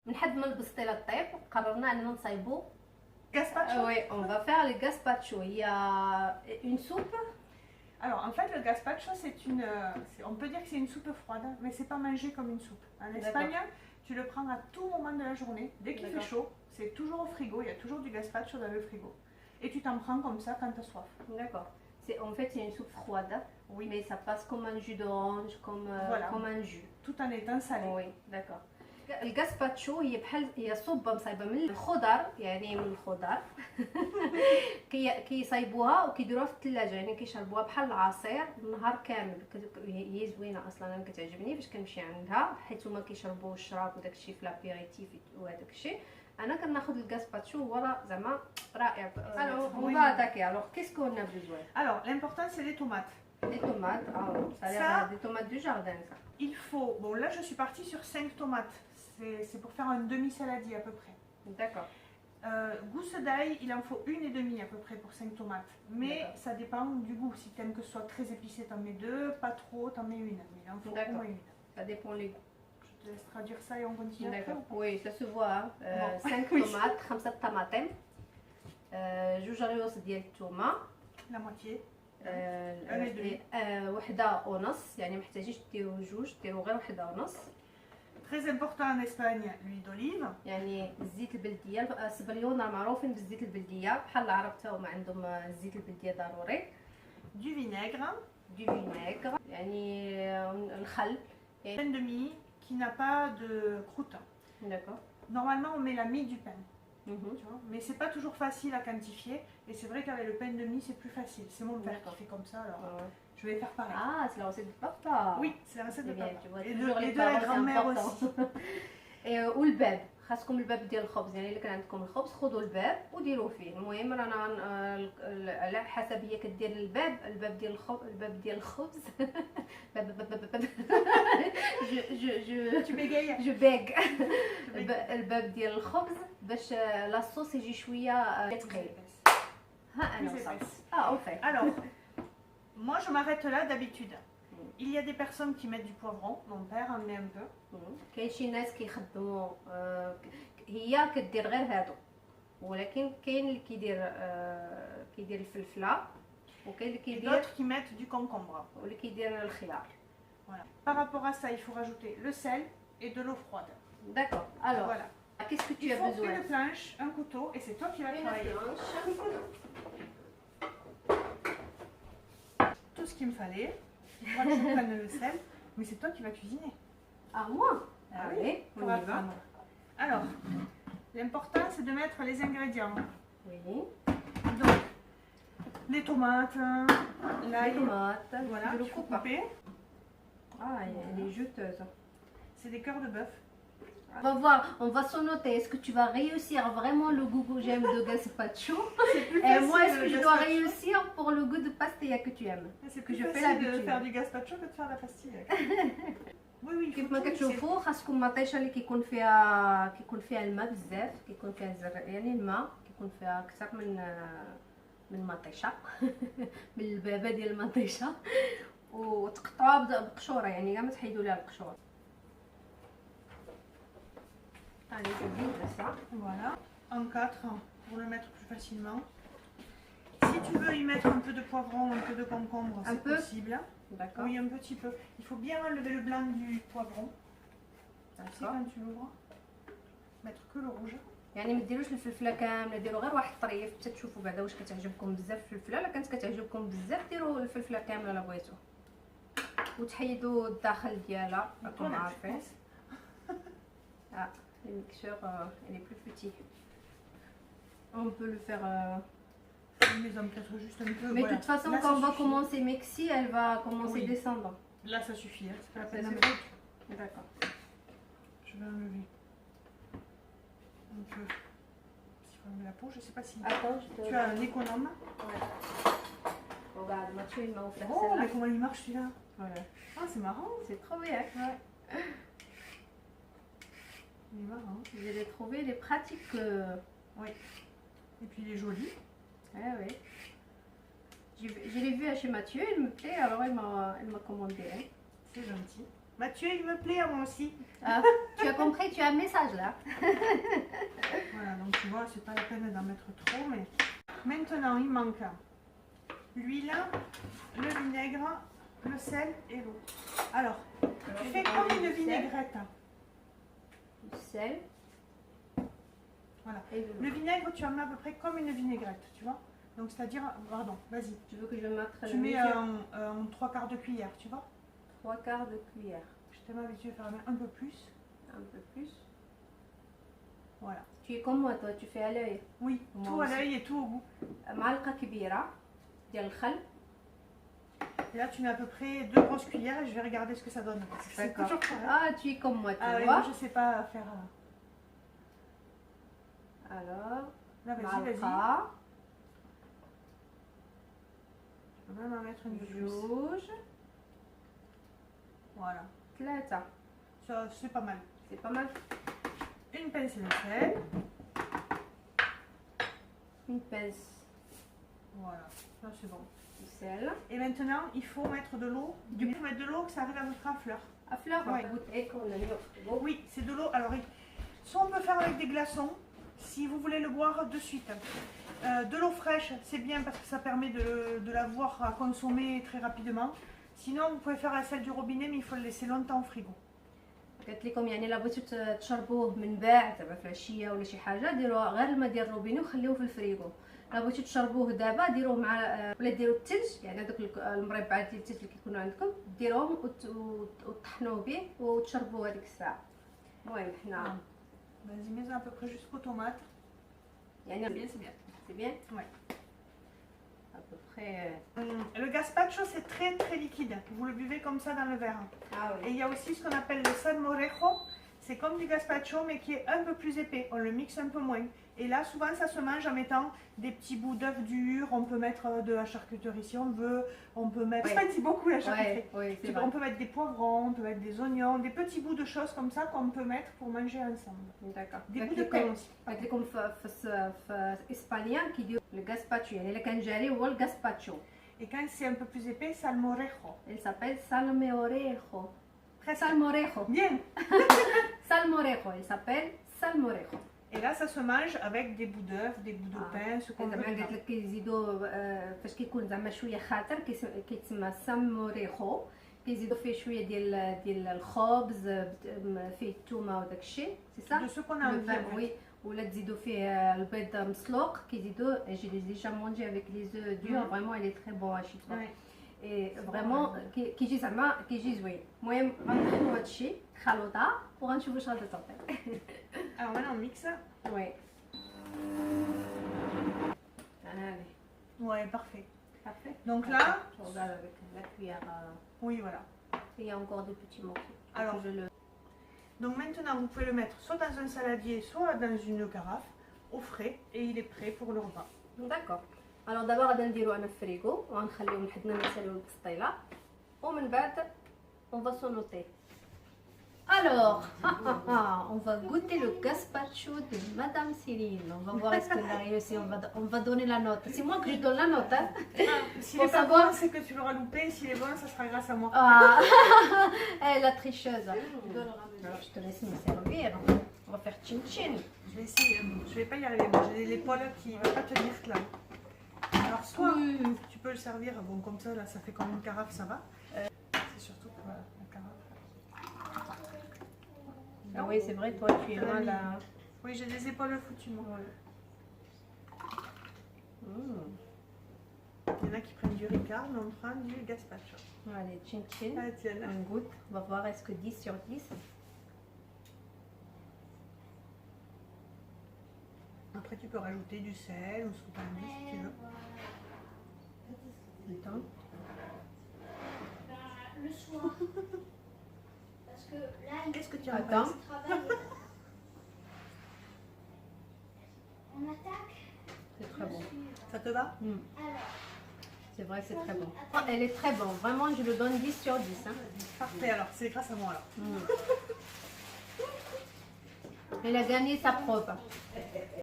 من حد ما البسطيله الطيب قررنا اننا نصايبو Gazpacho. Oui, on va faire le gazpacho. Il y a une soupe. Alors en fait le gazpacho on peut dire que c'est une soupe froide, mais c'est pas mangé comme une soupe. En Espagne, tu le prends à tout moment de la journée, dès qu'il fait chaud, c'est toujours au frigo, il y a toujours du gazpacho dans le frigo. Et tu t'en prends comme ça quand tu as soif. D'accord. En fait, c'est une soupe froide, Oui. mais ça passe comme un jus d'orange, Voilà. comme un jus. Tout en étant salé. Oui, d'accord. الجاسباتشو هي صوبه مصايبه من الخضر، يعني من الخضر كيصايبوها وكيديروها في الثلاجه، يعني كيشربوها بحال العصير النهار كامل. هي زوينه اصلا، انا كتعجبني فاش كنمشي عندها، حيت هما كيشربوا الشراب وداك الشيء في لابيريتيف وهذاك الشيء. انا كناخذ الجاسباتشو هو زعما رائع. alors on va attaquer. Alors qu'est-ce qu'on a besoin? Alors l'important c'est les tomates. Les tomates. Ça a l'air des tomates du jardin, ça. Il faut, bon là je suis partie sur 5 tomates, c'est pour faire un demi-saladier à peu près. D'accord. Gousse d'ail, il en faut 1,5 à peu près pour 5 tomates. Mais ça dépend du goût. Si tu aimes que ce soit très épicé, t'en mets 2, pas trop, t'en mets 1. Mais il en faut au moins 1. Ça dépend les goûts. Je te laisse traduire ça et on continue. D'accord. Oui, ça se voit. Hein. Bon. 5 tomates, 5 طماطم، جوج ريوس ديال الثومه، La moitié. وحده ونص، يعني محتاجيش ديروا جوج، ديروا غير وحده ونص. Très important en Espagne, l'huile d'olive. يعني الزيت البلديه، السبليون معروفين بالزيت البلديه، بحال العرب تا هما عندهم الزيت البلديه ضروري. Du vinaigre. Du vinaigre، يعني الخل. Pain de mie qui n'a pas de croûte. D'accord. Normalement on met la mie du pain. Tu vois, mais c'est pas toujours facile à quantifier, et c'est vrai qu'avec le pain de mie c'est plus facile. C'est mon père qui fait comme ça, alors je vais faire pareil. Ah, c'est la recette de papa. Oui, c'est la recette de papa. Tu vois, et les de la grand-mère aussi. والباب خاصكم الباب ديال الخبز، يعني الا كان عندكم الخبز خذوا الباب وديروا فيه. المهم رانا على حسب هي كدير الباب ديال الخبز، الباب ديال الخبز Tu bégayes. جو بيغ الباب ديال الخبز باش لاصوص يجي شويه ثقيل. ها انا وصلت. اوكي. Alors, moi je m'arrête là d'habitude. Il y a des personnes qui mettent du poivron, mon père en met un peu. كاين شي ناس كيخدموا هي كدير غير هادو، ولكن كاين اللي كيدير الفلفله، وكاين اللي Et كيدير d'autres qui mettent du concombre. واللي كيدير الخيار. Voilà. Par rapport à ça, il faut rajouter le sel et de l'eau froide. D'accord. Alors, Voilà. qu'est-ce que tu Il as faut besoin? une planche, un couteau, et c'est toi qui vas travailler. Tout ce qu'il me fallait. Moi, je prenne le sel, mais c'est toi qui vas cuisiner. Ah, moi? Ah Allez, pour on y va. apprendre. Alors, l'important c'est de mettre les ingrédients. Oui. Donc, les tomates, Les l'ail, tomates. voilà, Je le il faut coupe pas. couper. Ah, elle est juteuse. C'est des cœurs de bœuf. On va voir, on va se noter. Est-ce que tu vas réussir vraiment le goût que j'aime de gazpacho? Et moi, est-ce que je dois réussir pour le goût de pastilla que tu aimes? C'est que plus je fais facile de l'habitude. faire du gazpacho que de faire la pastille. Oui, oui, il كيف faut ما tout mixer. كتشوفوا خاصكم مطيشه اللي كيكون فيها الماء بزاف، كيكون فيها يعني الماء كيكون فيها اكثر من المطيشه من البابه ديال المطيشه، وتقطعوها بقشوره، يعني كاع ما تحيدوا ليها القشور. Allez, je vide ça. Voilà, en 4 pour le mettre plus facilement. Si tu veux y mettre un peu de poivron, un peu de concombre, Un c'est peu? possible. D'accord. Oui, un petit peu. Il faut bien enlever le blanc du poivron. Tu sais D'accord. quand tu l'ouvres, mettre que le rouge. يعني ما ديروش الفلفله كامله، ديروا غير واحد الطريف حتى تشوفوا بعدا واش كتعجبكم بزاف الفلفله. الا كانت كتعجبكم بزاف ديروا الفلفله كامله الا بغيتو، وتحيدوا الداخل ديالها راكم عارفين. Ah, le mixeur il est plus petit. On peut le faire. Mais on peut-être juste un peu. Mais voilà. de toute façon, Là, quand ça on va suffit. commencer Mexi, elle va commencer Oui. descendre. Là, ça suffit. Hein. C'est pas la Ça peine d'en suffit. mettre. D'accord. Je vais enlever un peu. Si on enlever la peau, je sais pas si. Attends, je te. Tu as un économe. Ouais. Regarde, Mathieu il m'a offert Oh, celle-là. mais comment il marche celui-là? Voilà. Ah, c'est marrant. C'est trop bien. Ouais. Il est marrant. Je l'ai trouvé, il est pratique. Oui. Et puis il est joli. Ah oui. Je l'ai vu chez Mathieu, il me plaît, alors il m'a commandé. Hein. C'est gentil. Mathieu, il me plaît à moi aussi. Ah, tu as compris, tu as un message là. Voilà, donc tu vois, c'est pas la peine d'en mettre trop, mais maintenant il manque l'huile, le vinaigre, le sel et l'eau. Alors, tu fais comme une vinaigrette. Du sel. Voilà. Et de Le l'eau. vinaigre, tu en mets à peu près comme une vinaigrette, tu vois. Donc, c'est-à-dire, pardon, vas-y. Tu veux que je mette Tu mets en 3/4 de cuillère, tu vois. 3/4 de cuillère. Je t'ai habitué à faire un peu plus. Un peu plus. Voilà. Tu es comme moi, toi, tu fais à l'œil. Oui, Moi tout à aussi. l'œil et tout au goût. معلقة كبيرة ديال الخل. Et là, tu mets à peu près 2 grosses cuillères et je vais regarder ce que ça donne. Parce que c'est D'accord. toujours pareil. Ah, tu es comme moi, tu Ah oui, vois. moi, je sais pas faire. Alors, Là, vas-y, vas-y. معلقة Je peux même en mettre une de plus. جوج Voilà. 3. Ça, c'est pas mal. C'est pas mal. Une pincée de sel. Une pince Voilà. Ça, c'est bon. de sel. Et maintenant, il faut mettre de l'eau. Il faut mettre de l'eau que ça arrive à peu près à fleur. À fleur, Ouais. Oui, c'est de l'eau. Alors, soit on peut faire avec des glaçons, si vous voulez le boire de suite. De l'eau fraîche, c'est bien parce que ça permet de l'avoir à consommer très rapidement. Sinon, vous pouvez faire à celle du robinet, mais il faut le laisser longtemps au frigo. قلت لكم يعني الا بغيتو تشربوه من بعد دابا في العشيه ولا شي حاجه ديروه غير الماء ديال الروبيني وخليوه في الفريغو. الا بغيتو تشربوه دابا ديروه مع ولا ديروا الثلج يعني هذوك المربعات ديال الثلج اللي كيكونوا عندكم ديروهم وطحنوه به وتشربوه هذيك الساعه. المهم حنا Vas-y, mets à peu près jusqu'aux tomates. يعني C'est bien, c'est bien. c'est bien Ouais. à peu près. Le gazpacho, c'est très très liquide. Vous le buvez comme ça dans le verre. Ah Et oui. il y a aussi ce qu'on appelle le salmorejo. C'est comme du gazpacho, mais qui est un peu plus épais. On le mixe un peu moins. Et là, souvent, ça se mange en mettant des petits bouts d'œufs durs. On peut mettre de la charcuterie si on veut. On peut mettre. Ouais. Ça dit beaucoup la charcuterie. Oui, c'est On vrai. peut mettre des poivrons, on peut mettre des oignons, des petits bouts de choses comme ça qu'on peut mettre pour manger ensemble. D'accord. Des قلت bouts de لكم pain aussi. قلت لكم في اسبانيا كيديروا الغاسباتشو يعني الا كان جاري هو الغاسباتشو. Et quand c'est un peu plus épais, salmorejo. Il s'appelle salmorejo. Presque. Salmorejo. Bien. Salmorejo. Il s'appelle salmorejo. Et là, ça se mange avec des bouts d'œufs, des bouts de pain, ce qu'on veut. زعما قلت لك كيزيدوا فاش كيكون زعما شويه خاطر كيتسمى سالموريخو كيزيدوا فيه شويه ديال الخبز فيه الثومه وداك الشيء سي صح De ce qu'on a envie. وي ولا تزيدوا فيه البيض مسلوق كيزيدوا جي ديجا مونجي افيك لي زو دور فريمون الي تري بون اشي Ouais. اي فريمون كيجي زعما كيجي زوين المهم غنطحنوا هادشي خلوطه وغنشوفوا واش غادي تعطي Alors maintenant, on mixe. وي هاني Ouais, parfait. Parfait. Donc là, Je regarde avec la cuillère. oui, voilà. Il y a encore des petits morceaux. Alors, je le... Donc maintenant, vous pouvez le mettre soit dans un saladier, soit dans une carafe, au frais, et il est prêt pour le repas. D'accord. Alors d'abord غادي نديرو انا في الفريغو وغنخليهم لحدنا ما يساليو البسطيله ومن بعد on va s'en Alors, on va goûter le gazpacho de Madame Céline. On va voir est-ce qu'elle a réussi. On va donner la note. C'est moi que je donne la note. Hein. S'il Pour est pas savoir- bon, c'est que tu l'auras loupé. S'il est bon, ça sera grâce à moi. Ah, elle est la tricheuse. Alors je te laisse me servir. On va faire chin-chin. Je vais essayer. Je vais pas y arriver. Moi, j'ai l'épaule qui va pas tenir là. Alors, soit tu peux le servir. Bon, comme ça, là, ça fait comme une carafe, ça va. C'est surtout que voilà, la carafe. Ah oui, c'est vrai, toi tu es mal à... Oui, j'ai des épaules foutues, moi. Il y en a qui prennent du Ricard, mais on prend du gazpacho. Allez, chin chin. Ah, tiens, là. On goûte. On va voir est-ce que 10 sur 10. Après, tu peux rajouter du sel ou ce que tu as envie si tu veux. Attends. Le soir. Parce que là, il Qu'est-ce que tu en Attends. penses? travaille. On attaque. C'est très bon. Ça te va? Alors, C'est vrai, c'est très bon. Oh, elle est très bonne. Vraiment, je le donne 10 sur 10. Hein. Parfait, alors c'est grâce à moi alors. Elle a gagné sa preuve.